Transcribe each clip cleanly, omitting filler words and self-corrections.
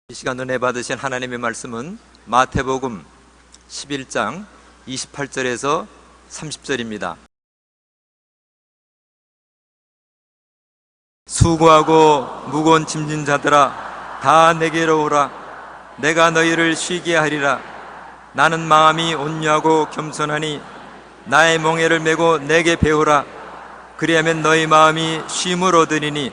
이 시간 은혜 받으신 하나님의 말씀은 마태복음 11장 28절에서 30절입니다. 수고하고 무거운 짐진 자들아 다 내게로 오라. 내가 너희를 쉬게 하리라. 나는 마음이 온유하고 겸손하니 나의 멍에를 메고 내게 배우라. 그리하면 너희 마음이 쉼을 얻으리니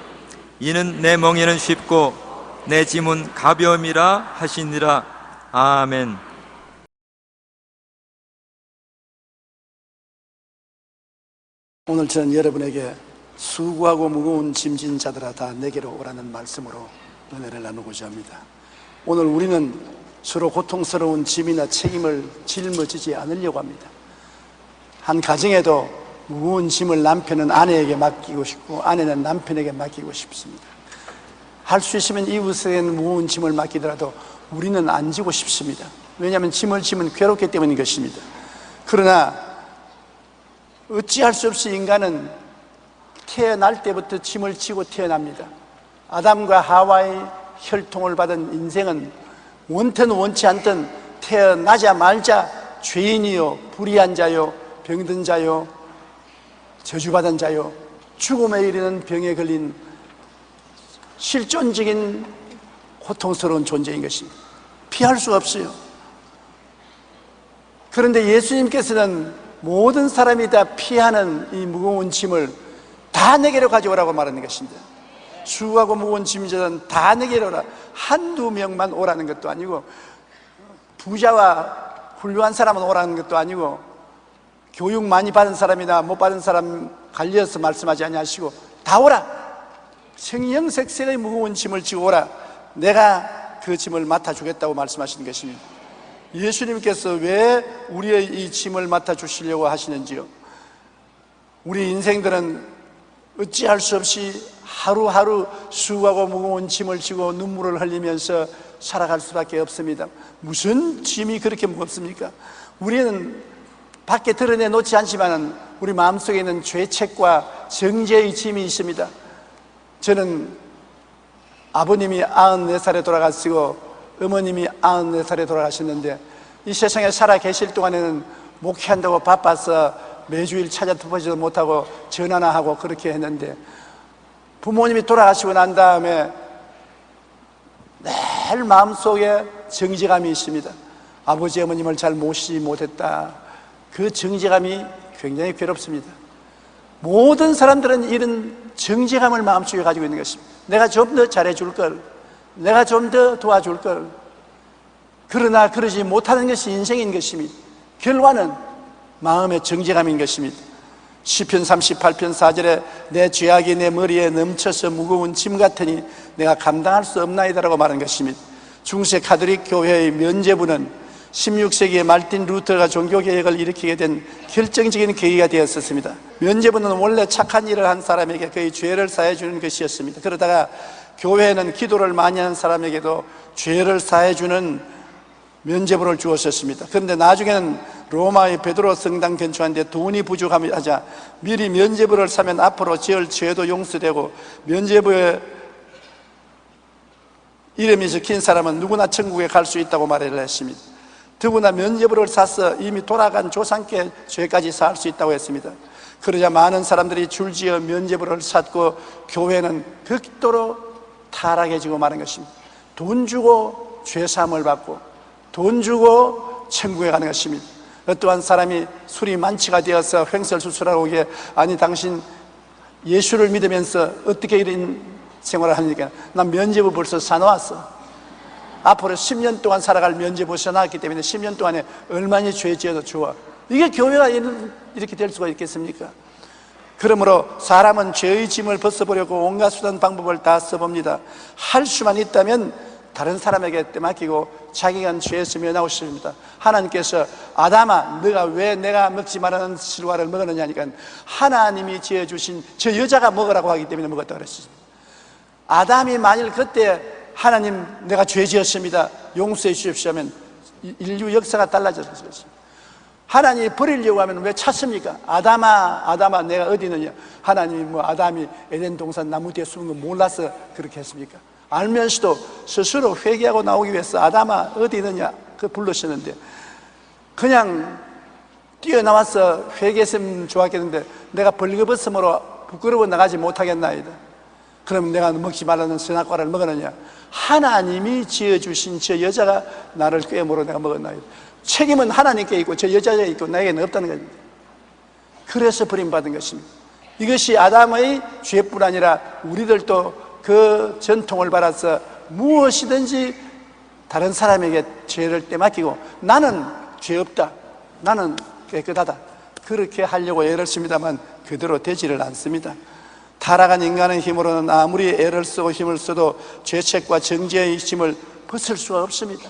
이는 내 멍에는 쉽고 내 짐은 가벼움이라 하시니라. 아멘. 오늘 저는 여러분에게 수고하고 무거운 짐진 자들아 다 내게로 오라는 말씀으로 은혜를 나누고자 합니다. 오늘 우리는 서로 고통스러운 짐이나 책임을 짊어지지 않으려고 합니다. 한 가정에도 무거운 짐을 남편은 아내에게 맡기고 싶고 아내는 남편에게 맡기고 싶습니다. 할 수 있으면 이웃에게는 무거운 짐을 맡기더라도 우리는 안 지고 싶습니다. 왜냐하면 짐을 지면 괴롭기 때문인 것입니다. 그러나 어찌할 수 없이 인간은 태어날 때부터 짐을 지고 태어납니다. 아담과 하와의 혈통을 받은 인생은 원든 원치 않든 태어나자마자 죄인이요, 불의한 자요, 병든 자요, 저주받은 자요, 죽음에 이르는 병에 걸린 실존적인 고통스러운 존재인 것입니다. 피할 수 없어요. 그런데 예수님께서는 모든 사람이 다 피하는 이 무거운 짐을 다 내게로 가져오라고 말하는 것입니다. 수고하고 무거운 짐자는 다 내게로 오라. 한두 명만 오라는 것도 아니고 부자와 훌륭한 사람은 오라는 것도 아니고 교육 많이 받은 사람이나 못 받은 사람 갈려서 말씀하지 아니하시고 다 오라. 생형색색의 무거운 짐을 지고 오라. 내가 그 짐을 맡아주겠다고 말씀하시는 것입니다. 예수님께서 왜 우리의 이 짐을 맡아주시려고 하시는지요? 우리 인생들은 어찌할 수 없이 하루하루 수고하고 무거운 짐을 지고 눈물을 흘리면서 살아갈 수밖에 없습니다. 무슨 짐이 그렇게 무겁습니까? 우리는 밖에 드러내놓지 않지만 우리 마음속에 있는 죄책과 정죄의 짐이 있습니다. 저는 아버님이 94살에 돌아가시고 어머님이 94살에 돌아가셨는데 이 세상에 살아 계실 동안에는 목회한다고 바빠서 매주일 찾아보지도 못하고 전화나 하고 그렇게 했는데 부모님이 돌아가시고 난 다음에 늘 마음속에 정죄감이 있습니다. 아버지 어머님을 잘 모시지 못했다. 그 정죄감이 굉장히 괴롭습니다. 모든 사람들은 이런 정죄감을 마음속에 가지고 있는 것입니다. 내가 좀 더 잘해줄 걸, 내가 좀 더 도와줄 걸. 그러나 그러지 못하는 것이 인생인 것입니다. 결과는 마음의 정죄감인 것입니다. 시편 38편 4절에 내 죄악이 내 머리에 넘쳐서 무거운 짐 같으니 내가 감당할 수 없나이다라고 말한 것입니다. 중세 가톨릭 교회의 면죄부는 16세기에 말틴 루터가 종교개혁을 일으키게 된 결정적인 계기가 되었었습니다. 면죄부는 원래 착한 일을 한 사람에게 그의 죄를 사해주는 것이었습니다. 그러다가 교회는 기도를 많이 하는 사람에게도 죄를 사해주는 면죄부를 주었었습니다. 그런데 나중에는 로마의 베드로 성당 건축하는데 돈이 부족하자 미리 면죄부를 사면 앞으로 지을 죄도 용서되고 면죄부에 이름이 적힌 사람은 누구나 천국에 갈 수 있다고 말을 했습니다. 더구나 면죄부를 사서 이미 돌아간 조상께 죄까지 사할 수 있다고 했습니다. 그러자 많은 사람들이 줄지어 면죄부를 샀고 교회는 극도로 타락해지고 마는 것입니다. 돈 주고 죄사함을 받고 돈 주고 천국에 가는 것입니다. 어떠한 사람이 술이 만취가 되어서 횡설수설하고 오기에 아니 당신 예수를 믿으면서 어떻게 이런 생활을 하니까 난 면죄부 벌써 사놓았어. 앞으로 10년 동안 살아갈 면죄부 써놨기 때문에 10년 동안에 얼마나 죄 지어도 좋아. 이게 교회가 이렇게 될 수가 있겠습니까? 그러므로 사람은 죄의 짐을 벗어보려고 온갖 수단 방법을 다 써봅니다. 할 수만 있다면 다른 사람에게 맡기고 자기가 죄에서 면하고 싶습니다. 하나님께서 아담아 너가 왜 내가 먹지 말라는 실과를 먹었느냐 하니까 하나님이 지어주신 저 여자가 먹으라고 하기 때문에 먹었다고 그랬습니다. 아담이 만일 그때 하나님 내가 죄 지었습니다 용서해 주십시오 하면 인류 역사가 달라졌을 것입니다. 하나님이 버리려고 하면 왜 찾습니까? 아담아, 아담아, 내가 어디 있느냐? 하나님이 아담이 에덴 동산 나무 뒤에 숨은 거 몰라서 그렇게 했습니까? 알면서도 스스로 회개하고 나오기 위해서 아담아, 어디 있느냐? 그 부르셨는데, 그냥 뛰어나와서 회개했으면 좋았겠는데, 내가 벌거벗음으로 부끄러워 나가지 못하겠나이다. 그럼 내가 먹지 말라는 선악과를 먹었느냐? 하나님이 지어주신 저 여자가 나를 꾀므로 내가 먹었나이다. 책임은 하나님께 있고 저 여자에 있고 나에게는 없다는 겁니다. 그래서 버림받은 것입니다. 이것이 아담의 죄뿐 아니라 우리들도 그 전통을 받아서 무엇이든지 다른 사람에게 죄를 떼맡기고 나는 죄 없다, 나는 깨끗하다, 그렇게 하려고 애를 씁니다만 그대로 되지를 않습니다. 타락한 인간의 힘으로는 아무리 애를 쓰고 힘을 써도 죄책과 정죄의 짐을 벗을 수가 없습니다.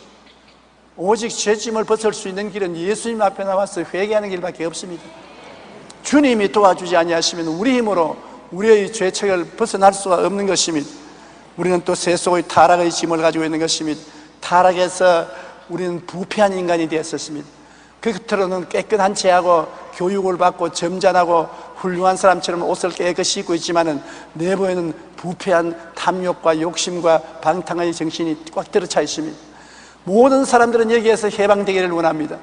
오직 죄짐을 벗을 수 있는 길은 예수님 앞에 나와서 회개하는 길밖에 없습니다. 주님이 도와주지 아니하시면 우리 힘으로 우리의 죄책을 벗어날 수가 없는 것입니다. 우리는 또 세속의 타락의 짐을 가지고 있는 것입니다. 타락해서 우리는 부패한 인간이 되었습니다. 겉으로는 깨끗한 체하고 교육을 받고 점잖하고 훌륭한 사람처럼 옷을 깨끗이 입고 있지만은 내부에는 부패한 탐욕과 욕심과 방탕의 정신이 꽉 들어차 있습니다. 모든 사람들은 여기에서 해방되기를 원합니다.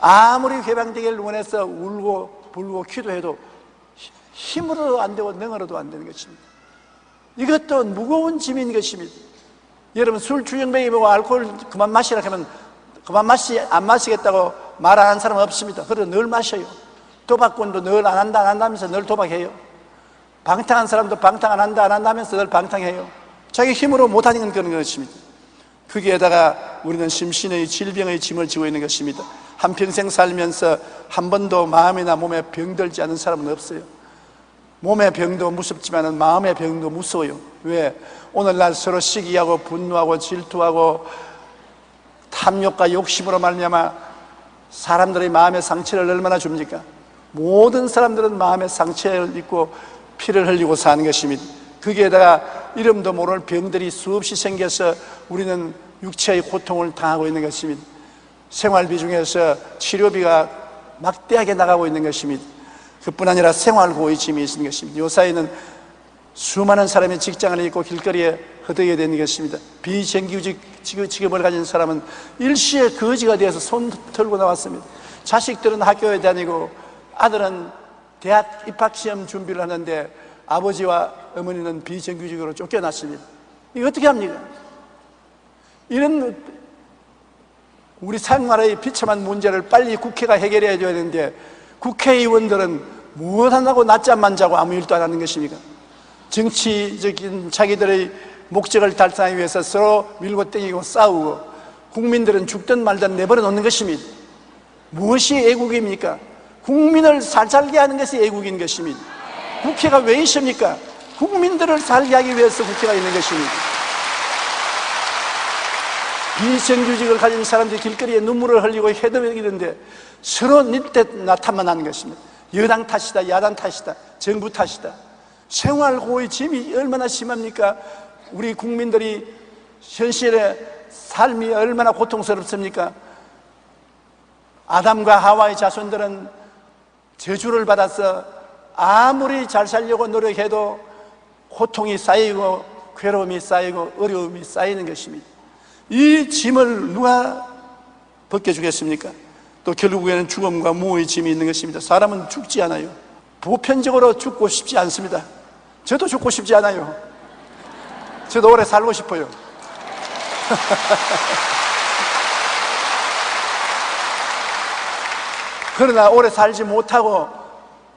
아무리 해방되기를 원해서 울고 불고 기도해도 힘으로 안 되고 능으로도 안 되는 것입니다. 이것도 무거운 짐인 것입니다. 여러분, 술 주정뱅이 보고 알코올 그만 마시라 하면 안 마시겠다고 말 안 하는 사람은 없습니다. 그래도 늘 마셔요. 도박꾼도 늘 안 한다 하면서 늘 도박해요. 방탕한 사람도 방탕 안 한다 하면서 늘 방탕해요. 자기 힘으로 못하는 건 그런 것입니다. 거기에다가 우리는 심신의 질병의 짐을 지고 있는 것입니다. 한평생 살면서 한 번도 마음이나 몸에 병들지 않은 사람은 없어요. 몸의 병도 무섭지만 마음의 병도 무서워요. 왜? 오늘날 서로 시기하고 분노하고 질투하고 탐욕과 욕심으로 말미암아 사람들의 마음의 상처를 얼마나 줍니까? 모든 사람들은 마음의 상처를 입고 피를 흘리고 사는 것입니다. 거기에다가 이름도 모를 병들이 수없이 생겨서 우리는 육체의 고통을 당하고 있는 것입니다. 생활비 중에서 치료비가 막대하게 나가고 있는 것입니다. 그뿐 아니라 생활고의 짐이 있는 것입니다. 요사이는 수많은 사람이 직장을 잃고 길거리에 허덕이게 되는 것입니다. 비정규직 직업을 가진 사람은 일시에 거지가 되어서 손 털고 나왔습니다. 자식들은 학교에 다니고 아들은 대학 입학시험 준비를 하는데 아버지와 어머니는 비정규직으로 쫓겨났습니다. 이거 어떻게 합니까? 이런 우리 생활의 비참한 문제를 빨리 국회가 해결해야 되는데 국회의원들은 무엇하냐고 낮잠만 자고 아무 일도 안 하는 것입니까? 정치적인 자기들의 목적을 달성하기 위해서 서로 밀고 땡기고 싸우고 국민들은 죽든 말든 내버려 놓는 것입니다. 무엇이 애국입니까? 국민을 살게 하는 것이 애국인 것입니다. 국회가 왜 있습니까? 국민들을 살게 하기 위해서 국회가 있는 것입니다. 비정규직을 가진 사람들이 길거리에 눈물을 흘리고 헤드맥이는데 서로 닛대 나타만 하는 것입니다. 여당 탓이다, 야당 탓이다, 정부 탓이다. 생활고의 짐이 얼마나 심합니까? 우리 국민들이 현실의 삶이 얼마나 고통스럽습니까? 아담과 하와의 자손들은 저주를 받아서 아무리 잘 살려고 노력해도 고통이 쌓이고 괴로움이 쌓이고 어려움이 쌓이는 것입니다. 이 짐을 누가 벗겨주겠습니까? 또 결국에는 죽음과 무의 짐이 있는 것입니다. 사람은 죽지 않아요. 보편적으로 죽고 싶지 않습니다. 저도 죽고 싶지 않아요. 저도 오래 살고 싶어요. 그러나 오래 살지 못하고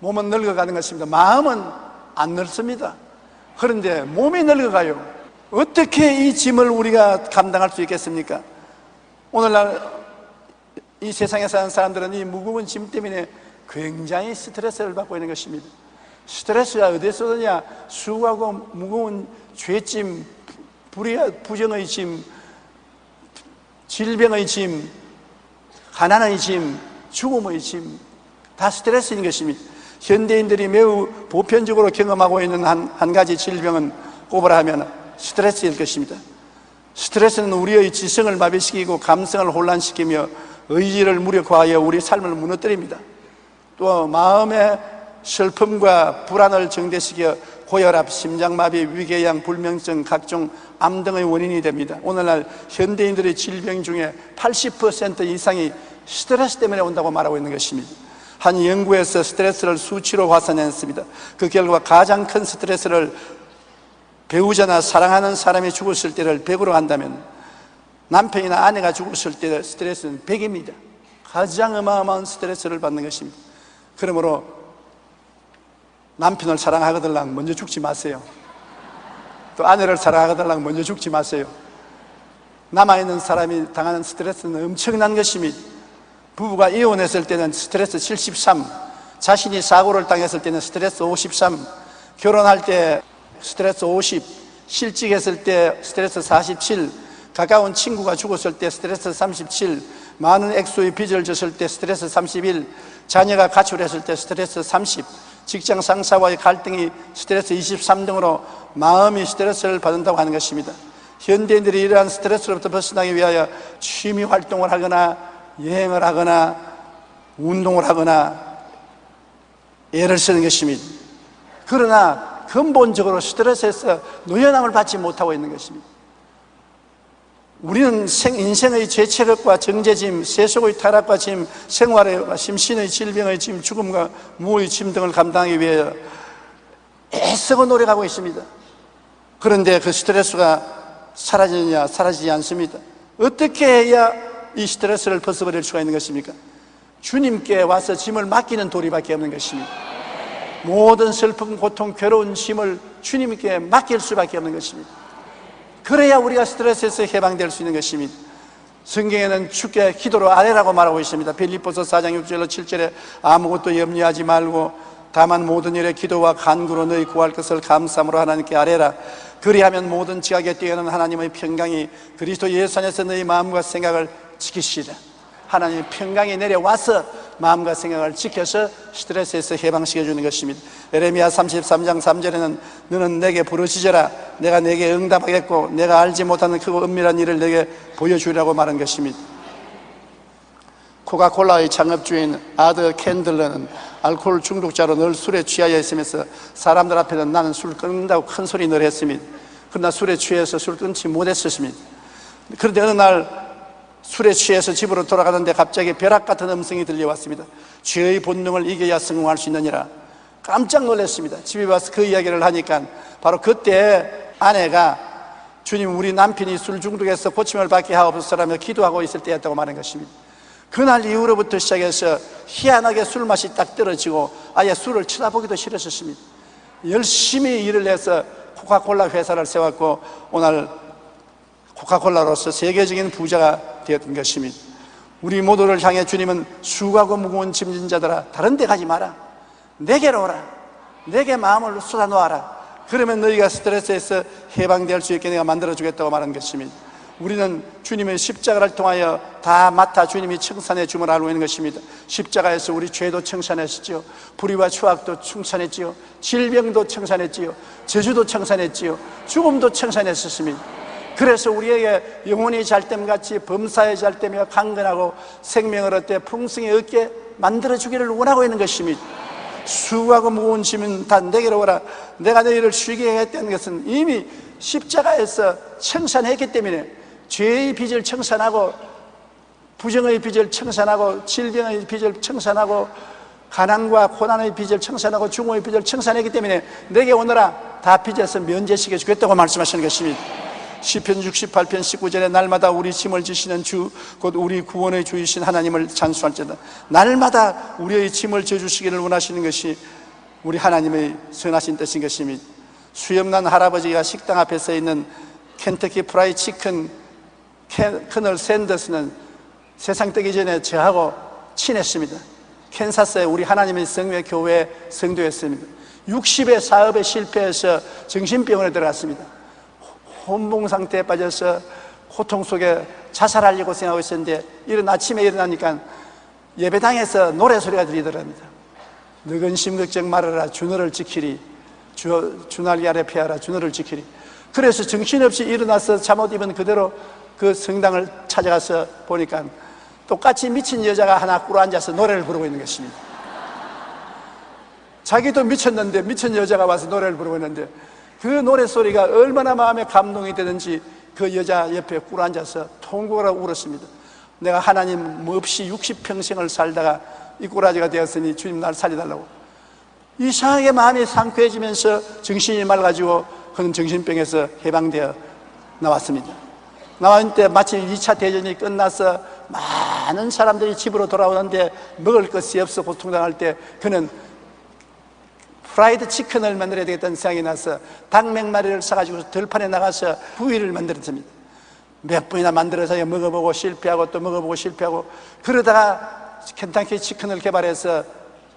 몸은 늙어가는 것입니다. 마음은 안 늙습니다. 그런데 몸이 늙어가요. 어떻게 이 짐을 우리가 감당할 수 있겠습니까? 오늘날 이 세상에 사는 사람들은 이 무거운 짐 때문에 굉장히 스트레스를 받고 있는 것입니다. 스트레스가 어디서 오느냐? 수고하고 무거운 죄짐, 부정의 짐, 질병의 짐, 가난의 짐, 죽음의 짐, 다 스트레스인 것입니다. 현대인들이 매우 보편적으로 경험하고 있는 한 가지 질병은 꼽으라 하면 스트레스일 것입니다. 스트레스는 우리의 지성을 마비시키고 감성을 혼란시키며 의지를 무력화하여 우리 삶을 무너뜨립니다. 또 마음의 슬픔과 불안을 증대시켜 고혈압, 심장마비, 위궤양, 불면증, 각종 암 등의 원인이 됩니다. 오늘날 현대인들의 질병 중에 80% 이상이 스트레스 때문에 온다고 말하고 있는 것입니다. 한 연구에서 스트레스를 수치로 화산했습니다. 그 결과 가장 큰 스트레스를 배우자나 사랑하는 사람이 죽었을 때를 100으로 한다면 남편이나 아내가 죽었을 때 스트레스는 100입니다. 가장 어마어마한 스트레스를 받는 것입니다. 그러므로 남편을 사랑하거들랑 먼저 죽지 마세요. 또 아내를 사랑하거들랑 먼저 죽지 마세요. 남아있는 사람이 당하는 스트레스는 엄청난 것입니다. 부부가 이혼했을 때는 스트레스 73, 자신이 사고를 당했을 때는 스트레스 53, 결혼할 때 스트레스 50, 실직했을 때 스트레스 47, 가까운 친구가 죽었을 때 스트레스 37, 많은 액수의 빚을 졌을 때 스트레스 31, 자녀가 가출했을 때 스트레스 30, 직장 상사와의 갈등이 스트레스 23 등으로 마음이 스트레스를 받는다고 하는 것입니다. 현대인들이 이러한 스트레스로부터 벗어나기 위하여 취미 활동을 하거나 여행을 하거나 운동을 하거나 애를 쓰는 것입니다. 그러나 근본적으로 스트레스에서 노연함을 받지 못하고 있는 것입니다. 우리는 인생의 죄책업과 정죄짐, 세속의 타락과 짐, 생활의 심신의 질병의 짐, 죽음과 무의 짐 등을 감당하기 위해 애쓰고 노력하고 있습니다. 그런데 그 스트레스가 사라지느냐? 사라지지 않습니다. 어떻게 해야 이 스트레스를 벗어버릴 수가 있는 것입니까? 주님께 와서 짐을 맡기는 도리밖에 없는 것입니다. 모든 슬픔, 고통, 괴로운 짐을 주님께 맡길 수밖에 없는 것입니다. 그래야 우리가 스트레스에서 해방될 수 있는 것입니다. 성경에는 주께 기도로 아뢰라고 말하고 있습니다. 빌립보서 4장 6절로 7절에 아무것도 염려하지 말고 다만 모든 일에 기도와 간구로 너희 구할 것을 감사함으로 하나님께 아뢰라. 그리하면 모든 지각에 뛰어난 하나님의 평강이 그리스도 예수 안에서 너희 마음과 생각을 지키시리라. 하나님의 평강이 내려와서 마음과 생각을 지켜서 스트레스에서 해방시켜주는 것입니다. 예레미야 33장 3절에는 너는 내게 부르짖어라. 내가 내게 응답하겠고 내가 알지 못하는 크고 은밀한 일을 내게 보여주리라고 말한 것입니다. 코카콜라의 창업주인 아더 캔들러는 알코올 중독자로 늘 술에 취하여 있으면서 사람들 앞에는 나는 술 끊는다고 큰 소리 늘 했습니다. 그러나 술에 취해서 술 끊지 못했었습니다. 그런데 어느 날 술에 취해서 집으로 돌아가는데 갑자기 벼락 같은 음성이 들려왔습니다. 죄의 본능을 이겨야 성공할 수 있느니라. 깜짝 놀랐습니다. 집에 와서 그 이야기를 하니까 바로 그때 아내가 주님 우리 남편이 술 중독에서 고침을 받게 하옵소서라며 기도하고 있을 때였다고 말한 것입니다. 그날 이후로부터 시작해서 희한하게 술맛이 딱 떨어지고 아예 술을 쳐다보기도 싫었습니다. 열심히 일을 해서 코카콜라 회사를 세웠고 오늘 코카콜라로서 세계적인 부자가 되었던 것입니다. 우리 모두를 향해 주님은 수고하고 무거운 짐진 자들아 다른 데 가지 마라. 내게로 오라. 내게 마음을 쏟아놓아라. 그러면 너희가 스트레스에서 해방될 수 있게 내가 만들어주겠다고 말한 것입니다. 우리는 주님의 십자가를 통하여 다 맡아 주님이 청산해 줌을 알고 있는 것입니다. 십자가에서 우리 죄도 청산했지요, 불의와 추악도 청산했지요, 질병도 청산했지요, 저주도 청산했지요, 죽음도 청산했었습니다. 그래서 우리에게 영혼이 잘됨같이 범사에 잘되며 강건하고 생명을 얻되 풍성히 얻게 만들어주기를 원하고 있는 것입니다. 수고하고 무거운 짐은 다 내게로 오라. 내가 너희를 쉬게 하겠다는 것은 이미 십자가에서 청산했기 때문에 죄의 빚을 청산하고 부정의 빚을 청산하고 질병의 빚을 청산하고 가난과 고난의 빚을 청산하고 중고의 빚을 청산했기 때문에 내게 오너라. 다 빚에서 면제시켜 주겠다고 말씀하시는 것입니다. 시편 68편 19절에 날마다 우리 짐을 지시는 주 곧 우리 구원의 주이신 하나님을 찬송할지어다. 날마다 우리의 짐을 져주시기를 원하시는 것이 우리 하나님의 선하신 뜻인 것입니다. 수염난 할아버지가 식당 앞에 서 있는 켄터키 프라이 치킨 커널 샌더스는 세상 뜨기 전에 저하고 친했습니다. 캔사스에 우리 하나님의 성회 교회 성도였습니다. 60의 사업에 실패해서 정신병원에 들어갔습니다. 혼봉 상태에 빠져서 고통 속에 자살하려고 생각하고 있었는데 이른 아침에 일어나니까 예배당에서 노래소리가 들리더랍니다. 너건 심걱정 말아라. 주 너를 지키리. 주 날개 아래 피하라. 주 너를 지키리. 그래서 정신없이 일어나서 잠옷 입은 그대로 그 성당을 찾아가서 보니까 똑같이 미친 여자가 하나 꿇어 앉아서 노래를 부르고 있는 것입니다. 자기도 미쳤는데 미친 여자가 와서 노래를 부르고 있는데 그 노래소리가 얼마나 마음에 감동이 되는지 그 여자 옆에 꿇어 앉아서 통곡을 하고 울었습니다. 내가 하나님 없이 60평생을 살다가 이 꼬라지가 되었으니 주님 날 살려달라고. 이상하게 마음이 상쾌해지면서 정신이 맑아지고 그는 정신병에서 해방되어 나왔습니다. 나왔을 때 마치 2차 대전이 끝나서 많은 사람들이 집으로 돌아오는데 먹을 것이 없어 고통당할 때 그는 프라이드 치킨을 만들어야 되겠다는 생각이 나서 닭 몇 마리를 사가지고 들판에 나가서 부위를 만들었습니다. 몇 번이나 만들어서 먹어보고 실패하고 또 먹어보고 실패하고 그러다가 켄타키 치킨을 개발해서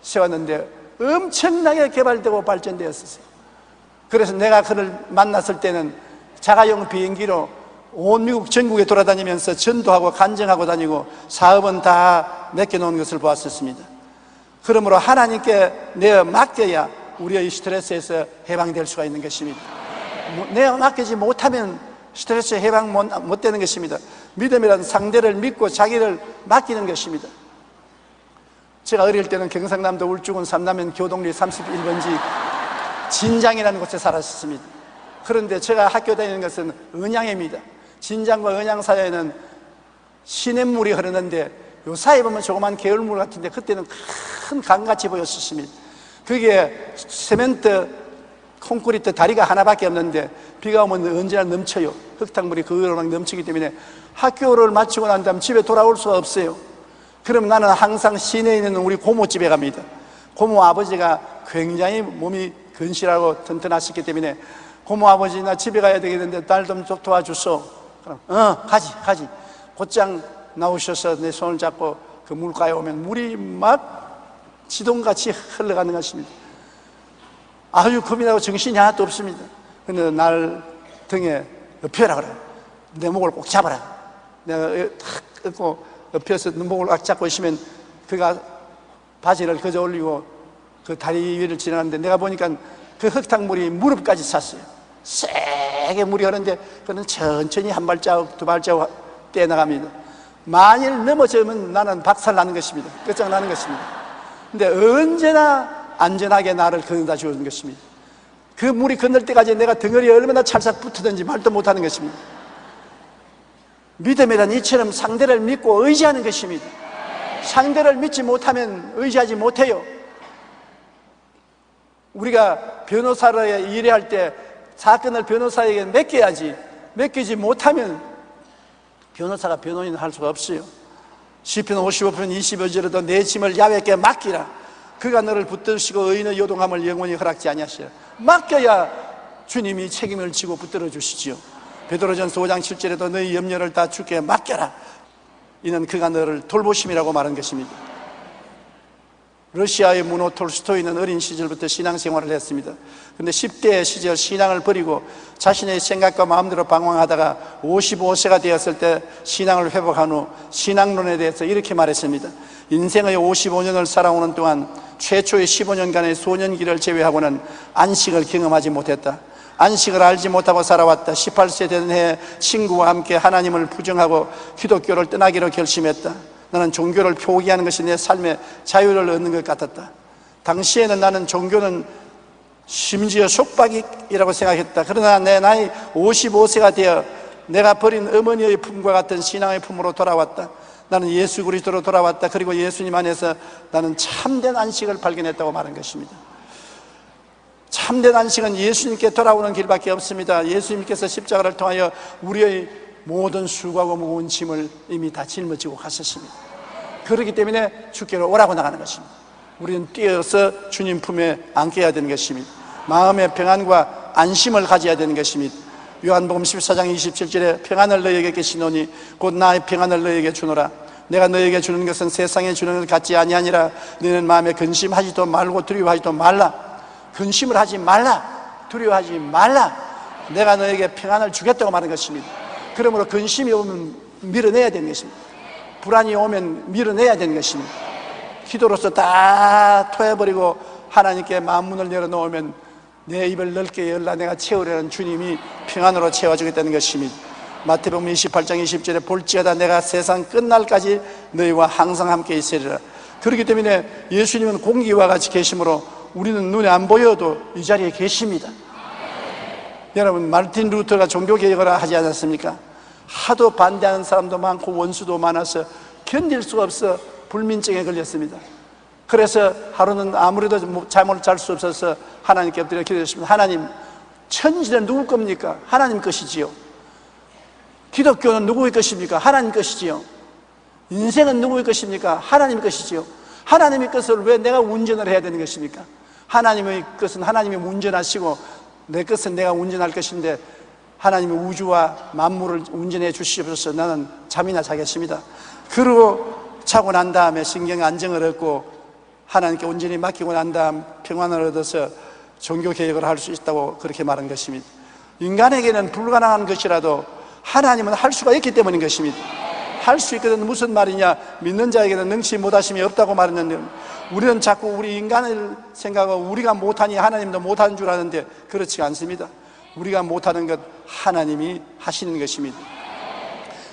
세웠는데 엄청나게 개발되고 발전되었었어요. 그래서 내가 그를 만났을 때는 자가용 비행기로 온 미국 전국에 돌아다니면서 전도하고 간증하고 다니고 사업은 다 맡겨놓은 것을 보았었습니다. 그러므로 하나님께 내어 맡겨야 우리의 스트레스에서 해방될 수가 있는 것입니다. 내어 맡기지 못하면 스트레스 해방 못 되는 것입니다. 믿음이란 상대를 믿고 자기를 맡기는 것입니다. 제가 어릴 때는 경상남도 울주군 삼남면 교동리 31번지 진장이라는 곳에 살았습니다. 그런데 제가 학교 다니는 것은 은양입니다. 진장과 은양 사이에는 시냇물이 흐르는데 요 사이에 보면 조그만 개울물 같은데 그때는 큰 강같이 보였었습니다. 그게 세멘트 콘크리트 다리가 하나밖에 없는데 비가 오면 언제나 넘쳐요. 흙탕물이 그거로 막 넘치기 때문에 학교를 마치고 난 다음 집에 돌아올 수가 없어요. 그럼 나는 항상 시내에 있는 우리 고모 집에 갑니다. 고모 아버지가 굉장히 몸이 근실하고 튼튼하셨기 때문에 고모 아버지 나 집에 가야 되겠는데 날 좀 도와주소. 그럼 가지. 곧장 나오셔서 내 손을 잡고 그 물가에 오면 물이 막 지동같이 흘러가는 것입니다. 아주 겁이 나고 정신이 하나도 없습니다. 근데 날 등에 엎혀라 그래. 내 목을 꼭 잡아라. 내가 탁 엎고 엎혀서 목을 꽉 잡고 있으면 그가 바지를 그저 올리고 그 다리 위를 지나가는데 내가 보니까 그 흙탕물이 무릎까지 찼어요. 세게 물이 흐르는데 그는 천천히 한 발자국 두 발자국 떼나갑니다. 만일 넘어지면 나는 박살나는 것입니다. 끝장나는 것입니다. 근데 언제나 안전하게 나를 건너다 주는 것입니다. 그 물이 건널 때까지 내가 덩어리에 얼마나 찰싹 붙었는지 말도 못하는 것입니다. 믿음이란 이처럼 상대를 믿고 의지하는 것입니다. 상대를 믿지 못하면 의지하지 못해요. 우리가 변호사로 일할 때 사건을 변호사에게 맡겨야지, 맡기지 못하면 변호사가 변호인을 할 수가 없어요. 시편 55편 25절에도 내 짐을 야훼께 맡기라. 그가 너를 붙드시고 의인의 요동함을 영원히 허락지 아니하시라. 맡겨야 주님이 책임을 지고 붙들어 주시지요. 베드로전서 5장 7절에도 너희 염려를 다 주께 맡겨라. 이는 그가 너를 돌보심이라고 말한 것입니다. 러시아의 문호 톨스토이는 어린 시절부터 신앙생활을 했습니다. 그런데 10대 시절 신앙을 버리고 자신의 생각과 마음대로 방황하다가 55세가 되었을 때 신앙을 회복한 후 신앙론에 대해서 이렇게 말했습니다. 인생의 55년을 살아오는 동안 최초의 15년간의 소년기를 제외하고는 안식을 경험하지 못했다. 안식을 알지 못하고 살아왔다. 18세 된 해에 친구와 함께 하나님을 부정하고 기독교를 떠나기로 결심했다. 나는 종교를 포기하는 것이 내 삶의 자유를 얻는 것 같았다. 당시에는 나는 종교는 심지어 속박이라고 생각했다. 그러나 내 나이 55세가 되어 내가 버린 어머니의 품과 같은 신앙의 품으로 돌아왔다. 나는 예수 그리스도로 돌아왔다. 그리고 예수님 안에서 나는 참된 안식을 발견했다고 말한 것입니다. 참된 안식은 예수님께 돌아오는 길밖에 없습니다. 예수님께서 십자가를 통하여 우리의 모든 수고하고 무거운 짐을 이미 다 짊어지고 가셨습니다. 그렇기 때문에 주께로 오라고 나가는 것입니다. 우리는 뛰어서 주님 품에 안겨야 되는 것입니다. 마음의 평안과 안심을 가져야 되는 것입니다. 요한복음 14장 27절에 평안을 너희에게 계시노니 곧 나의 평안을 너희에게 주노라. 내가 너희에게 주는 것은 세상에 주는 것 같지 아니하니라. 너희는 마음에 근심하지도 말고 두려워하지도 말라. 근심을 하지 말라. 두려워하지 말라. 내가 너에게 평안을 주겠다고 말하는 것입니다. 그러므로 근심이 오면 밀어내야 되는 것입니다. 불안이 오면 밀어내야 되는 것입니다. 기도로서 다 토해버리고 하나님께 마음문을 열어놓으면 내 입을 넓게 열라 내가 채우려는 주님이 평안으로 채워주겠다는 것입니다. 마태복음 28장 20절에 볼지어다 내가 세상 끝날까지 너희와 항상 함께 있으리라. 그렇기 때문에 예수님은 공기와 같이 계심으로 우리는 눈에 안 보여도 이 자리에 계십니다. 여러분, 마르틴 루터가 종교개혁을 하지 않았습니까? 하도 반대하는 사람도 많고 원수도 많아서 견딜 수가 없어 불민증에 걸렸습니다. 그래서 하루는 아무래도 잠을 잘 수 없어서 하나님께 엎드려 기도했습니다. 하나님, 천지는 누구 겁니까? 하나님 것이지요. 기독교는 누구의 것입니까? 하나님 것이지요. 인생은 누구의 것입니까? 하나님 것이지요. 하나님의 것을 왜 내가 운전을 해야 되는 것입니까? 하나님의 것은 하나님이 운전하시고 내 것은 내가 운전할 것인데 하나님의 우주와 만물을 운전해 주시옵소서. 나는 잠이나 자겠습니다. 그러고 자고 난 다음에 신경 안정을 얻고 하나님께 온전히 맡기고 난 다음 평안을 얻어서 종교개혁을 할 수 있다고 그렇게 말한 것입니다. 인간에게는 불가능한 것이라도 하나님은 할 수가 있기 때문인 것입니다. 할 수 있거든. 무슨 말이냐? 믿는 자에게는 능치 못하심이 없다고 말했는데 우리는 자꾸 우리 인간을 생각하고 우리가 못하니 하나님도 못하는 줄 아는데 그렇지 않습니다. 우리가 못하는 것 하나님이 하시는 것입니다.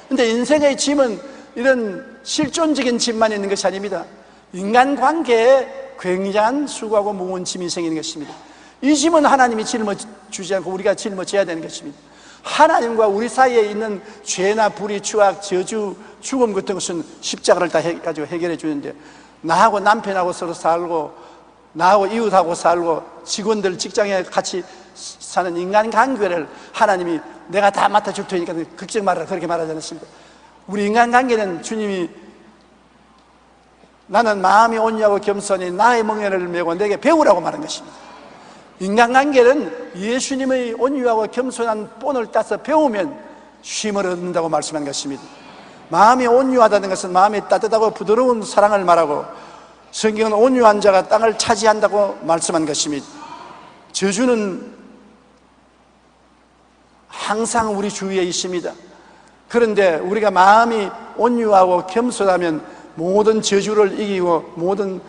그런데 인생의 짐은 이런 실존적인 짐만 있는 것이 아닙니다. 인간관계에 굉장한 수고하고 무거운 짐이 생기는 것입니다. 이 짐은 하나님이 짊어지지 않고 우리가 짊어져야 되는 것입니다. 하나님과 우리 사이에 있는 죄나 불의, 추악, 저주, 죽음 같은 것은 십자가를 다 가지고 해결해 주는데 나하고 남편하고 서로 살고 나하고 이웃하고 살고 직원들 직장에 같이 사는 인간관계를 하나님이 내가 다 맡아줄 테니까 걱정 말아라 그렇게 말하지 않았습니다. 우리 인간관계는 주님이 나는 마음이 온유하고 겸손히 나의 멍에를 메고 내게 배우라고 말한 것입니다. 인간관계는 예수님의 온유하고 겸손한 본을 따서 배우면 쉼을 얻는다고 말씀한 것입니다. 마음이 온유하다는 것은 마음이 따뜻하고 부드러운 사랑을 말하고 성경은 온유한 자가 땅을 차지한다고 말씀한 것입니다. 저주는 항상 우리 주위에 있습니다. 그런데 우리가 마음이 온유하고 겸손하면 모든 저주를 이기고 모든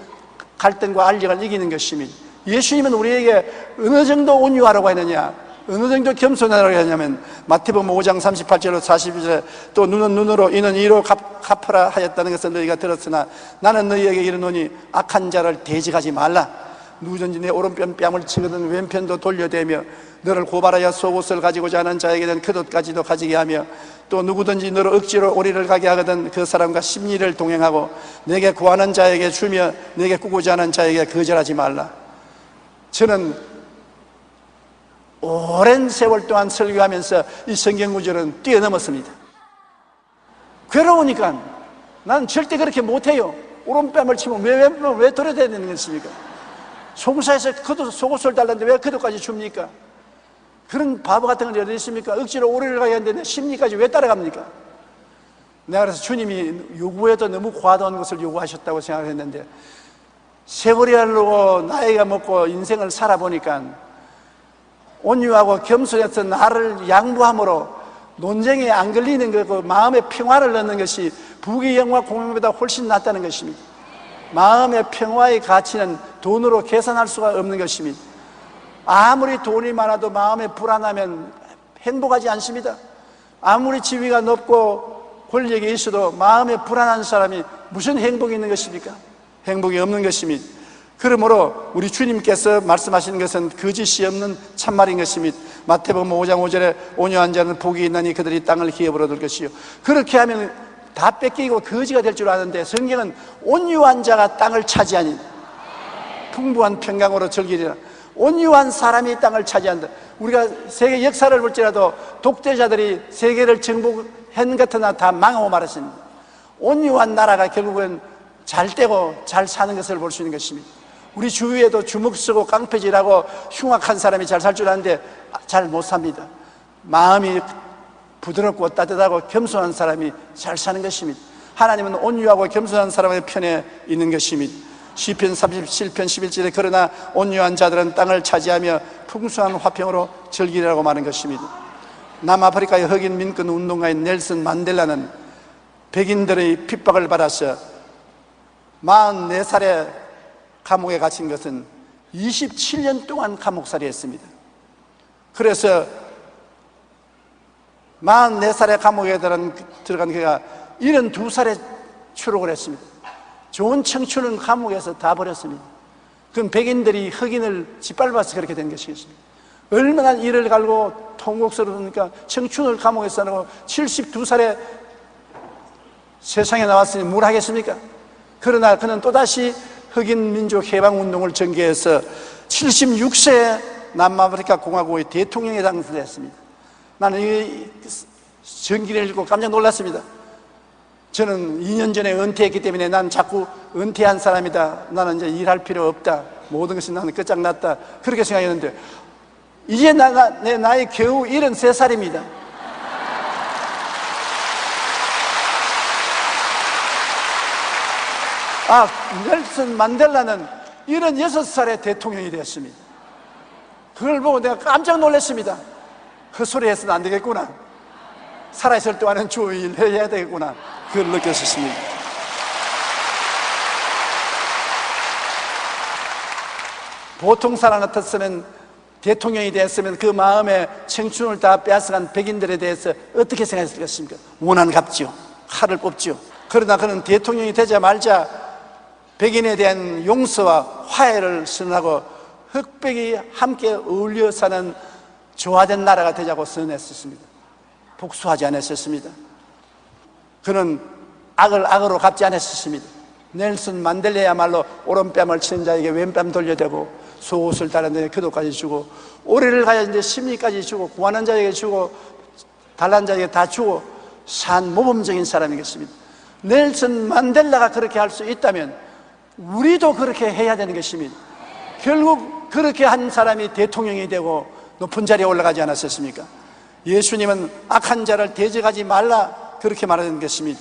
갈등과 알력을 이기는 것입니다. 예수님은 우리에게 어느 정도 온유하라고 했느냐, 어느 정도 겸손하라고 했냐면 마태복음 5장 38절로 42절에 또 눈은 눈으로 이는 이로 갚으라 하였다는 것을 너희가 들었으나 나는 너희에게 이르노니 악한 자를 대적하지 말라. 누구든지 내 오른편 뺨을 치거든 왼편도 돌려대며 너를 고발하여 속옷을 가지고자 하는 자에게는 겉옷까지도 가지게 하며 또 누구든지 너를 억지로 오리를 가게 하거든 그 사람과 심리를 동행하고 내게 구하는 자에게 주며 내게 꾸고자 하는 자에게 거절하지 말라. 저는 오랜 세월 동안 설교하면서 이 성경 구절은 뛰어넘었습니다. 괴로우니까 나는 절대 그렇게 못해요. 오른뺨을 치면 왜 돌아야 되는 것입니까? 송사에서 속옷을 달라는데 왜 그도까지 줍니까? 그런 바보 같은 건 어디 있습니까? 억지로 오리를 가야 하는데 심리까지 왜 따라갑니까? 내가 그래서 주님이 요구해도 너무 과도한 것을 요구하셨다고 생각했는데 세월이 흐르고 나이가 먹고 인생을 살아보니까 온유하고 겸손해서 나를 양보함으로 논쟁에 안 걸리는 그 마음의 평화를 얻는 것이 부귀 영화 공명보다 훨씬 낫다는 것입니다. 마음의 평화의 가치는 돈으로 계산할 수가 없는 것입니다. 아무리 돈이 많아도 마음에 불안하면 행복하지 않습니다. 아무리 지위가 높고 권력이 있어도 마음에 불안한 사람이 무슨 행복이 있는 것입니까? 행복이 없는 것입니다. 그러므로 우리 주님께서 말씀하시는 것은 거짓이 없는 참말인 것입니다. 마태복음 5장 5절에 온유한 자는 복이 있나니 그들이 땅을 기업으로 얻을 것이요. 그렇게 하면 다 뺏기고 거지가 될 줄 아는데 성경은 온유한 자가 땅을 차지하니 풍부한 평강으로 즐기리라. 온유한 사람이 땅을 차지한다. 우리가 세계 역사를 볼지라도 독재자들이 세계를 정복한 같으나 다 망하고 말았습니다. 온유한 나라가 결국은 잘 되고 잘 사는 것을 볼 수 있는 것입니다. 우리 주위에도 주먹 쓰고 깡패질하고 흉악한 사람이 잘 살 줄 아는데 잘 못 삽니다. 마음이 부드럽고 따뜻하고 겸손한 사람이 잘 사는 것입니다. 하나님은 온유하고 겸손한 사람의 편에 있는 것입니다. 시편 37편 11절에 그러나 온유한 자들은 땅을 차지하며 풍성한 화평으로 즐기리라고 말한 것입니다. 남아프리카의 흑인 민권 운동가인 넬슨 만델라는 백인들의 핍박을 받아서 44살에 감옥에 갇힌 것은 27년 동안 감옥살이 했습니다. 그래서 44살에 감옥에 들어간 그가 72살에 추록을 했습니다. 좋은 청춘은 감옥에서 다 버렸습니다. 그건 백인들이 흑인을 짓밟아서 그렇게 된 것이겠습니다. 얼마나 이를 갈고 통곡스러우니까 청춘을 감옥에서 하고 72살에 세상에 나왔으니 뭘 하겠습니까? 그러나 그는 또다시 흑인 민족 해방 운동을 전개해서 76세에 남아프리카 공화국의 대통령에 당선됐습니다. 나는 이 전기를 읽고 깜짝 놀랐습니다. 저는 2년 전에 은퇴했기 때문에 난 자꾸 은퇴한 사람이다, 나는 이제 일할 필요 없다, 모든 것이 나는 끝장났다, 그렇게 생각했는데 이제 내 나이 겨우 73살입니다. 넬슨 만델라는 76살에 대통령이 되었습니다. 그걸 보고 내가 깜짝 놀랐습니다. 헛소리 해서는 안 되겠구나, 살아있을 동안은 주일 해야 되겠구나, 그걸 느꼈었습니다. 보통 사람 같았으면, 대통령이 됐으면 그 마음에 청춘을 다 빼앗아간 백인들에 대해서 어떻게 생각했겠습니까? 원한갑지요, 칼을 뽑지요. 그러나 그는 대통령이 되자마자 백인에 대한 용서와 화해를 선언하고 흑백이 함께 어울려 사는 조화된 나라가 되자고 선언했었습니다. 복수하지 않았었습니다. 그는 악을 악으로 갚지 않았었습니다. 넬슨 만델라야말로 오른뺨을 치는 자에게 왼뺨 돌려대고 속옷을 다른 데에 교도까지 주고 오래를 가야 이제 심리까지 주고 구하는 자에게 주고 달란 자에게 다 주고 산 모범적인 사람이겠습니다. 넬슨 만델라가 그렇게 할 수 있다면 우리도 그렇게 해야 되는 것입니다. 결국 그렇게 한 사람이 대통령이 되고 높은 자리에 올라가지 않았었습니까? 예수님은 악한 자를 대적하지 말라, 그렇게 말하는 것입니다.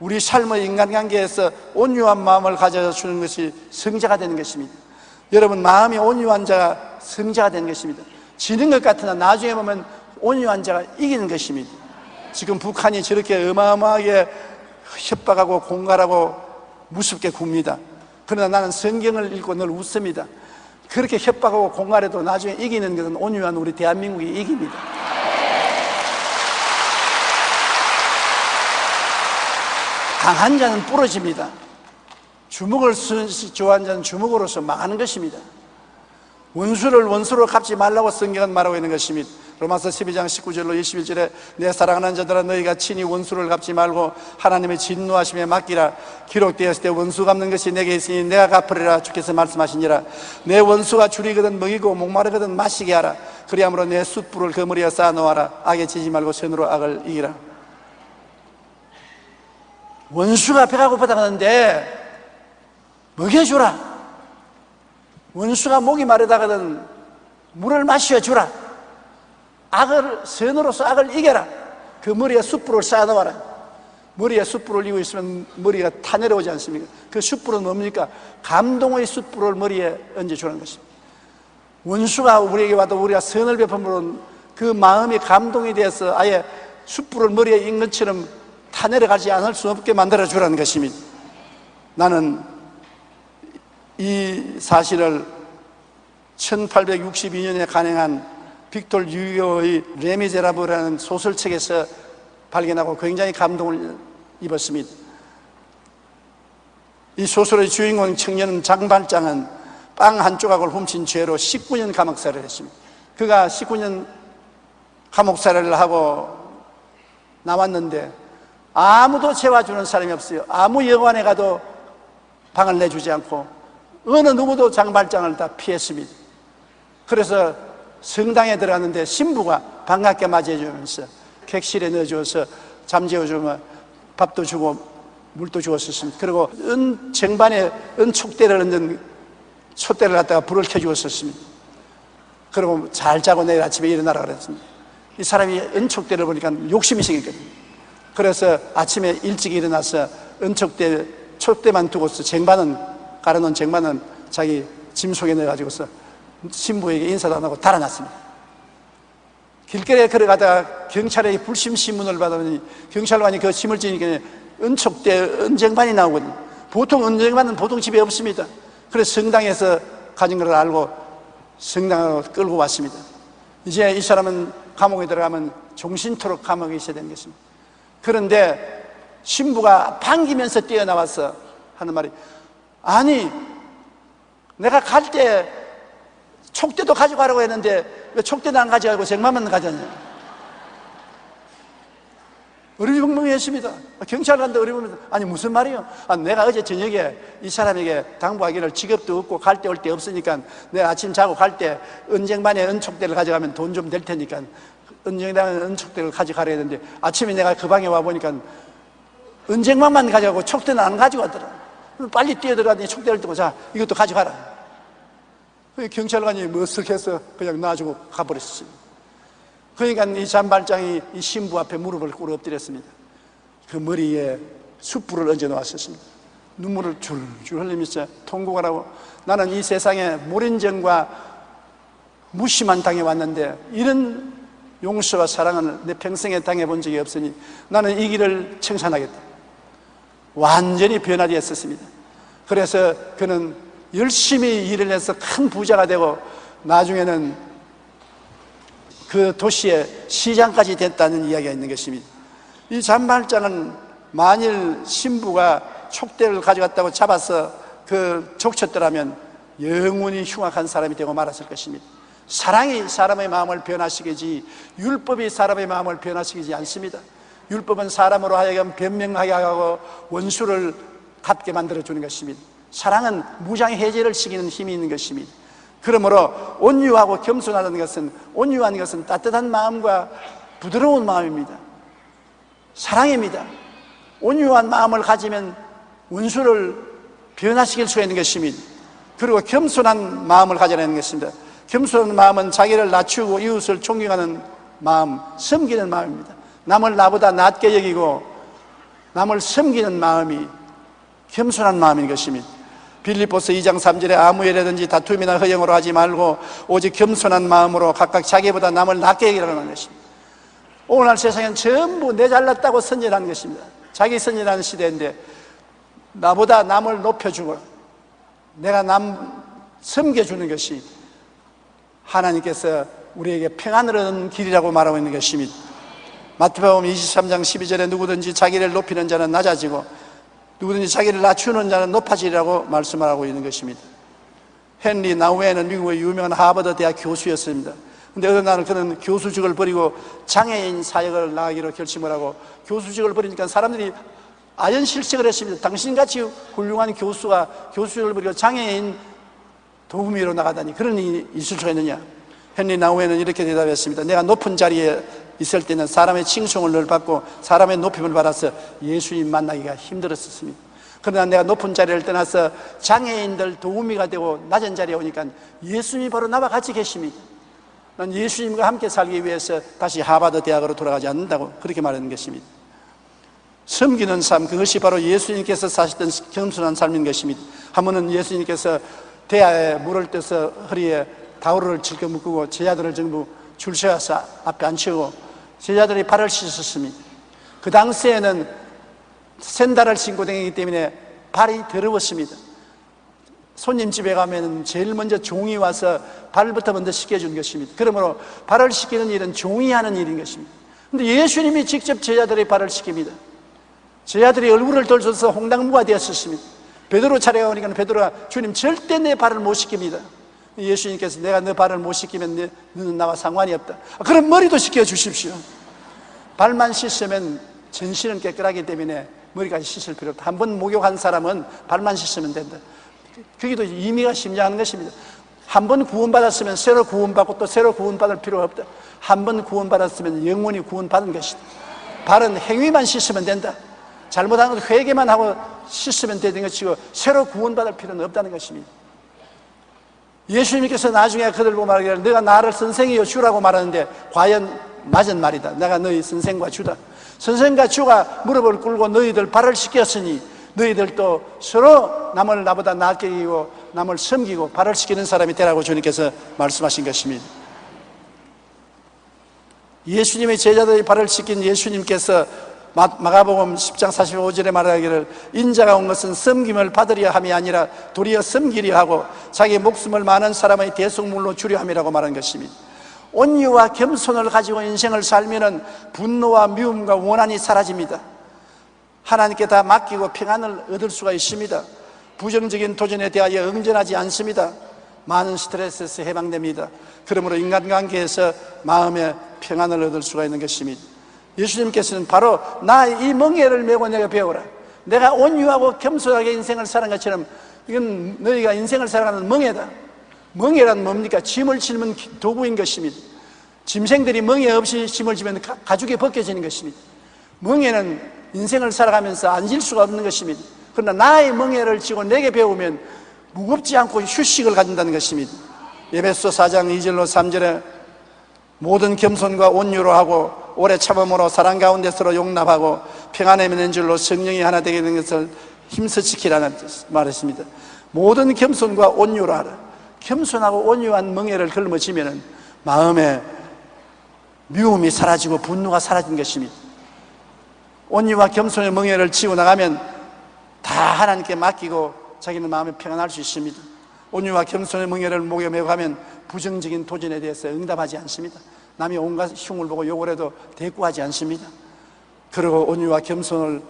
우리 삶의 인간관계에서 온유한 마음을 가져주는 것이 성자가 되는 것입니다. 여러분, 마음이 온유한 자가 성자가 되는 것입니다. 지는 것 같으나 나중에 보면 온유한 자가 이기는 것입니다. 지금 북한이 저렇게 어마어마하게 협박하고 공갈하고 무섭게 굽니다. 그러나 나는 성경을 읽고 늘 웃습니다. 그렇게 협박하고 공갈해도 나중에 이기는 것은 온유한 우리 대한민국이 이깁니다. 강한 자는 부러집니다. 주먹을 좋아하는 자는 주먹으로서 망하는 것입니다. 원수를 원수로 갚지 말라고 성경은 말하고 있는 것입니다. 로마서 12장 19절로 21절에 내 사랑하는 자들아 너희가 친히 원수를 갚지 말고 하나님의 진노하심에 맡기라. 기록되었을 때 원수 갚는 것이 내게 있으니 내가 갚으리라 주께서 말씀하시니라. 내 원수가 줄이거든 먹이고 목마르거든 마시게 하라. 그리함으로 내 숯불을 그 머리에 쌓아놓아라. 악에 지지 말고 선으로 악을 이기라. 원수가 배가 고프다 하는데 먹여주라. 원수가 목이 마르다거든 물을 마셔주라. 악을 선으로서 악을 이겨라. 그 머리에 숯불을 쌓아놓아라. 머리에 숯불을 이고 있으면 머리가 타내려오지 않습니까? 그 숯불은 뭡니까? 감동의 숯불을 머리에 얹어주는 것입니다. 원수가 우리에게 와도 우리가 선을 베품으로 그 마음이 감동이 되어서 아예 숯불을 머리에 인 것처럼 타내려가지 않을 수 없게 만들어주라는 것입니다. 나는 이 사실을 1862년에 간행한 빅토르 유고의 레미제라블이라는 소설책에서 발견하고 굉장히 감동을 입었습니다. 이 소설의 주인공 청년 장발장은 빵 한 조각을 훔친 죄로 19년 감옥살이를 했습니다. 그가 19년 감옥살이를 하고 나왔는데 아무도 재워주는 사람이 없어요. 아무 여관에 가도 방을 내주지 않고 어느 누구도 장발장을 다 피했습니다. 그래서 성당에 들어갔는데 신부가 반갑게 맞이해주면서 객실에 넣어주어서 잠재워주면 밥도 주고 물도 주었었습니다. 그리고 쟁반에 촛대를 얹은 촛대를 갖다가 불을 켜주었었습니다. 그리고 잘 자고 내일 아침에 일어나라 그랬습니다. 이 사람이 은촉대를 보니까 욕심이 생겼거든요. 그래서 아침에 일찍 일어나서 은촉대 촛대만 두고서 깔아놓은 쟁반은 자기 짐 속에 넣어가지고서 신부에게 인사도 안 하고 달아났습니다. 길거리에 걸어가다가 경찰에 불심 신문을 받아보니 경찰관이 그 짐을 지니까 은촉대 은쟁반이 나오거든요. 보통 은쟁반은 보통 집에 없습니다. 그래서 성당에서 가진 걸 알고 성당으로 끌고 왔습니다. 이제 이 사람은 감옥에 들어가면 종신토록 감옥에 있어야 되는 것입니다. 그런데 신부가 반기면서 뛰어나와서 하는 말이, 아니 내가 갈 때 촉대도 가져가라고 했는데 왜 촉대도 안 가져가고 쟁반만 가져왔냐. 어리벙벙했습니다. 경찰관도 어리벙벙. 아니 무슨 말이요? 내가 어제 저녁에 이 사람에게 당부하기를 직업도 없고 갈 때 올 때 없으니까 내가 아침 자고 갈 때 은쟁반에 은촉대를 가져가면 돈 좀 될 테니까 은쟁반에 은촉대를 가져가려 했는데 아침에 내가 그 방에 와보니까 은쟁반만 가져가고 촉대는 안 가져가더라. 빨리 뛰어들어가더니 촉대를 뜨고, 자 이것도 가져가라. 경찰관이 머쓱해서 그냥 놔주고 가버렸습니다. 그러니까 이 잔발장이 이 신부 앞에 무릎을 꿇어 엎드렸습니다. 그 머리에 숯불을 얹어 놓았었습니다. 눈물을 줄줄 흘리면서 통곡을 하고, 나는 이 세상에 몰인정과 무시만 당해왔는데 이런 용서와 사랑을 내 평생에 당해본 적이 없으니 나는 이 길을 청산하겠다. 완전히 변화되었었습니다. 그래서 그는 열심히 일을 해서 큰 부자가 되고 나중에는 그 도시의 시장까지 됐다는 이야기가 있는 것입니다. 이 잔발장은 만일 신부가 촉대를 가져갔다고 잡아서 그 족쳤더라면 영원히 흉악한 사람이 되고 말았을 것입니다. 사랑이 사람의 마음을 변화시키지 율법이 사람의 마음을 변화시키지 않습니다. 율법은 사람으로 하여금 변명하게 하고 원수를 갚게 만들어주는 것입니다. 사랑은 무장해제를 시키는 힘이 있는 것입니다. 그러므로 온유하고 겸손하다는 것은, 온유한 것은 따뜻한 마음과 부드러운 마음입니다. 사랑입니다. 온유한 마음을 가지면 원수를 변화시킬 수 있는 것입니다. 그리고 겸손한 마음을 가져라는 것입니다. 겸손한 마음은 자기를 낮추고 이웃을 존경하는 마음, 섬기는 마음입니다. 남을 나보다 낮게 여기고 남을 섬기는 마음이 겸손한 마음인 것입니다. 빌립보서 2장 3절에 아무 일이라든지 다툼이나 허영으로 하지 말고 오직 겸손한 마음으로 각각 자기보다 남을 낮게 여기라는 것입니다. 오늘날 세상엔 전부 내 잘났다고 선전하는 것입니다. 자기 선전하는 시대인데 나보다 남을 높여주고 내가 남 섬겨주는 것이 하나님께서 우리에게 평안을 얻는 길이라고 말하고 있는 것입니다. 마태복음 23장 12절에 누구든지 자기를 높이는 자는 낮아지고 누구든지 자기를 낮추는 자는 높아지리라고 말씀하고 있는 것입니다. 헨리 나우에는 미국의 유명한 하버드 대학 교수였습니다. 근데 어느 날 그는 교수직을 버리고 장애인 사역을 나가기로 결심을 하고 교수직을 버리니까 사람들이 아연실색을 했습니다. 당신같이 훌륭한 교수가 교수직을 버리고 장애인 도우미로 나가다니 그런 일이 있을 수가 있느냐. 헨리 나우에는 이렇게 대답했습니다. 내가 높은 자리에 있을 때는 사람의 칭송을 늘 받고 사람의 높임을 받아서 예수님 만나기가 힘들었습니다. 그러나 내가 높은 자리를 떠나서 장애인들 도우미가 되고 낮은 자리에 오니까 예수님이 바로 나와 같이 계십니다. 난 예수님과 함께 살기 위해서 다시 하버드 대학으로 돌아가지 않는다고 그렇게 말하는 것입니다. 섬기는 삶, 그것이 바로 예수님께서 사셨던 겸손한 삶인 것입니다. 한 번은 예수님께서 대야에 물을 떠서 허리에 다우를 질겨 묶고 제자들을 전부 줄 세워서 앞에 앉히고 제자들이 발을 씻었습니다. 그 당시에는 샌들을 신고 다니기 때문에 발이 더러웠습니다. 손님 집에 가면 제일 먼저 종이 와서 발부터 먼저 씻겨준 것입니다. 그러므로 발을 씻기는 일은 종이 하는 일인 것입니다. 그런데 예수님이 직접 제자들의 발을 씻깁니다. 제자들이 얼굴을 돌려서 홍당무가 되었습니다. 베드로 차례가 오니까 베드로가 주님 절대 내 발을 못 씻깁니다. 예수님께서 내가 너 발을 못 씻기면 너는 나와 상관이 없다. 그럼 머리도 씻겨 주십시오. 발만 씻으면 전신은 깨끗하기 때문에 머리까지 씻을 필요 없다. 한 번 목욕한 사람은 발만 씻으면 된다. 그게도 의미가 심장하는 것입니다. 한 번 구원받았으면 새로 구원받고 또 새로 구원받을 필요가 없다. 한 번 구원받았으면 영원히 구원받은 것이다. 발은 행위만 씻으면 된다. 잘못한 것 회개만 하고 씻으면 되는 것이고 새로 구원받을 필요는 없다는 것입니다. 예수님께서 나중에 그들 보고 말하기를 너가 나를 선생이요 주라고 말하는데 과연 맞은 말이다. 내가 너희 선생과 주다. 선생과 주가 무릎을 꿇고 너희들 발을 씻겼으니 너희들도 서로 남을 나보다 낫게 여기고 남을 섬기고 발을 씻기는 사람이 되라고 주님께서 말씀하신 것입니다. 예수님의 제자들의 발을 씻긴 예수님께서 마가복음 10장 45절에 말하기를 인자가 온 것은 섬김을 받으려 함이 아니라 도리어 섬기려 하고 자기 목숨을 많은 사람의 대속물로 주려 함이라고 말한 것입니다. 온유와 겸손을 가지고 인생을 살면은 분노와 미움과 원한이 사라집니다. 하나님께 다 맡기고 평안을 얻을 수가 있습니다. 부정적인 도전에 대하여 응전하지 않습니다. 많은 스트레스에서 해방됩니다. 그러므로 인간관계에서 마음의 평안을 얻을 수가 있는 것입니다. 예수님께서는 바로 나의 이 멍에를 메고 내가 배우라. 내가 온유하고 겸손하게 인생을 사는 것처럼 이건 너희가 인생을 살아가는 멍에다. 멍에란 뭡니까? 짐을 짊은 도구인 것입니다. 짐승들이 멍에 없이 짐을 지면 가죽이 벗겨지는 것입니다. 멍에는 인생을 살아가면서 앉을 수가 없는 것입니다. 그러나 나의 멍에를 지고 내게 배우면 무겁지 않고 휴식을 가진다는 것입니다. 에베소 4장 2절로 3절에 모든 겸손과 온유로 하고 오래 참음으로 사랑 가운데 서로 용납하고 평안에 맺는 줄로 성령이 하나 되게 되는 것을 힘써 지키라는 말했습니다. 모든 겸손과 온유로 하라. 겸손하고 온유한 멍에를 걸머지면 마음에 미움이 사라지고 분노가 사라진 것입니다. 온유와 겸손의 멍에를 지고 나가면 다 하나님께 맡기고 자기는 마음에 평안할 수 있습니다. 온유와 겸손의 멍에를 목에 메고 가면 부정적인 도전에 대해서 응답하지 않습니다. 남이 온갖 흉을 보고 욕을 해도 대꾸하지 않습니다. 그리고 온유와 겸손을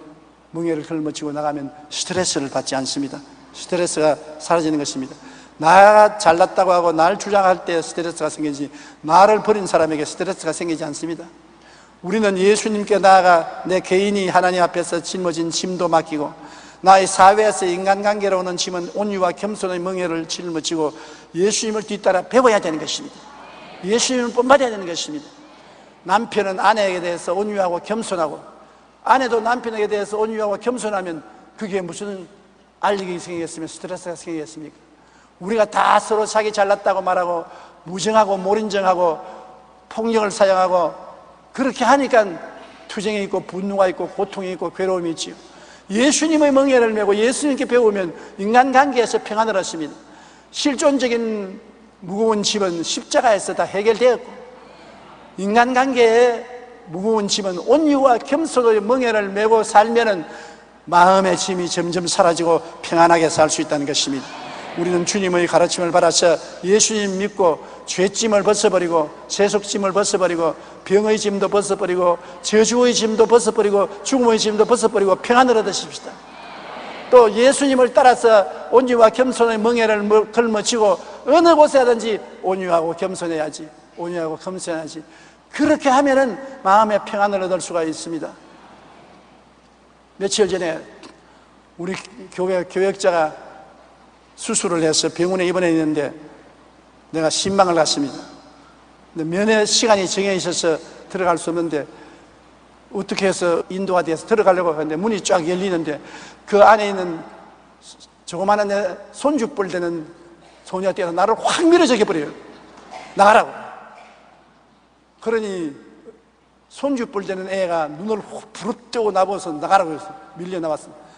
멍에를 걸머쥐고 나가면 스트레스를 받지 않습니다. 스트레스가 사라지는 것입니다. 나가 잘났다고 하고 나를 주장할 때 스트레스가 생기지 나를 버린 사람에게 스트레스가 생기지 않습니다. 우리는 예수님께 나아가 내 개인이 하나님 앞에서 짊어진 짐도 맡기고 나의 사회에서 인간관계로 오는 짐은 온유와 겸손의 멍에를 짊어지고 예수님을 뒤따라 배워야 되는 것입니다. 예수님을 본받아야 되는 것입니다. 남편은 아내에게 대해서 온유하고 겸손하고 아내도 남편에게 대해서 온유하고 겸손하면 그게 무슨 알력이 생기겠으며 스트레스가 생기겠습니까? 우리가 다 서로 자기 잘났다고 말하고 무정하고 몰인정하고 폭력을 사용하고 그렇게 하니까 투쟁이 있고 분노가 있고 고통이 있고 괴로움이 있지요. 예수님의 멍에를 메고 예수님께 배우면 인간관계에서 평안을 얻습니다. 실존적인 무거운 짐은 십자가에서 다 해결되었고 인간관계의 무거운 짐은 온유와 겸손의 멍에를 메고 살면은 마음의 짐이 점점 사라지고 평안하게 살 수 있다는 것입니다. 우리는 주님의 가르침을 받아서 예수님 믿고 죄짐을 벗어버리고 세속짐을 벗어버리고 병의 짐도 벗어버리고 저주의 짐도 벗어버리고 죽음의 짐도 벗어버리고 평안을 얻으십시다. 또 예수님을 따라서 온유와 겸손의 멍에를 걸머쥐고 어느 곳에 하든지 온유하고 겸손해야지, 온유하고 겸손해야지. 그렇게 하면은 마음의 평안을 얻을 수가 있습니다. 며칠 전에 우리 교회 교역자가 수술을 해서 병원에 입원해 있는데 내가 신방을 갔습니다. 근데 면회 시간이 정해 있어서 들어갈 수 없는데 어떻게 해서 인도가 돼서 들어가려고 하는데 문이 쫙 열리는데 그 안에 있는 조그마한 내 손주뿔 되는 소녀가 뛰어서 나를 확 밀어저겨 버려요. 나가라고. 그러니 손주뿔 되는 애가 눈을 확 부릅뜨고 나보고서 나가라고 해서 밀려 나왔습니다.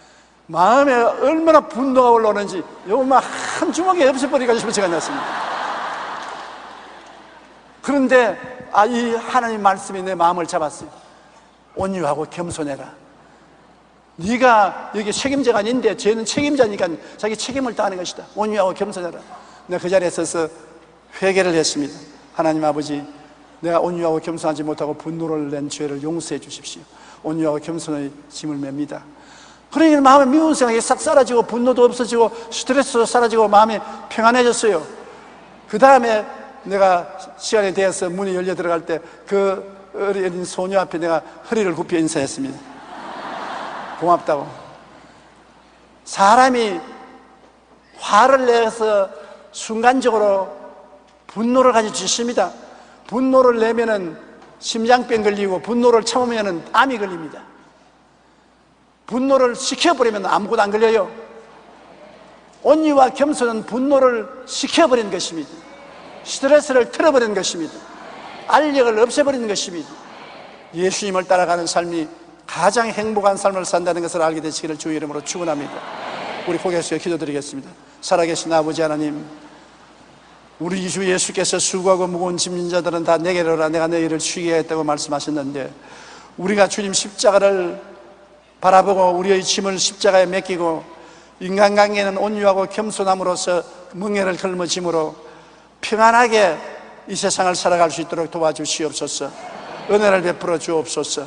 마음에 얼마나 분노가 올라오는지 요만 한 주먹에 없애버리기가 싶은 시간이 났습니다. 그런데 이 하나님 말씀이 내 마음을 잡았어요. 온유하고 겸손해라. 네가 여기 책임자가 아닌데 쟤는 책임자니까 자기 책임을 다하는 것이다. 온유하고 겸손해라. 내가 그 자리에 서서 회개를 했습니다. 하나님 아버지, 내가 온유하고 겸손하지 못하고 분노를 낸 죄를 용서해 주십시오. 온유하고 겸손의 짐을 맵니다. 그러니 마음에 미운 생각이 싹 사라지고 분노도 없어지고 스트레스도 사라지고 마음이 평안해졌어요. 그 다음에 내가 시간이 되어서 문이 열려 들어갈 때 그 어린 소녀 앞에 내가 허리를 굽혀 인사했습니다. 고맙다고. 사람이 화를 내서 순간적으로 분노를 가지고 있습니다. 분노를 내면은 심장병 걸리고 분노를 참으면은 암이 걸립니다. 분노를 식혀버리면 아무것도 안 걸려요. 온유와 겸손은 분노를 식혀버리는 것입니다. 스트레스를 틀어버리는 것입니다. 알력을 없애버리는 것입니다. 예수님을 따라가는 삶이 가장 행복한 삶을 산다는 것을 알게 되시기를 주의 이름으로 축원합니다. 우리 고개 숙여 기도드리겠습니다. 살아계신 아버지 하나님, 우리 주 예수께서 수고하고 무거운 짐진 자들은 다 내게로 오라, 내가 너희를 쉬게 하겠다고 말씀하셨는데 우리가 주님 십자가를 바라보고 우리의 짐을 십자가에 맡기고 인간관계는 온유하고 겸손함으로써 멍에를 걸머짐으로 평안하게 이 세상을 살아갈 수 있도록 도와주시옵소서. 은혜를 베풀어 주옵소서.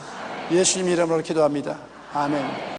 예수님 이름으로 기도합니다. 아멘.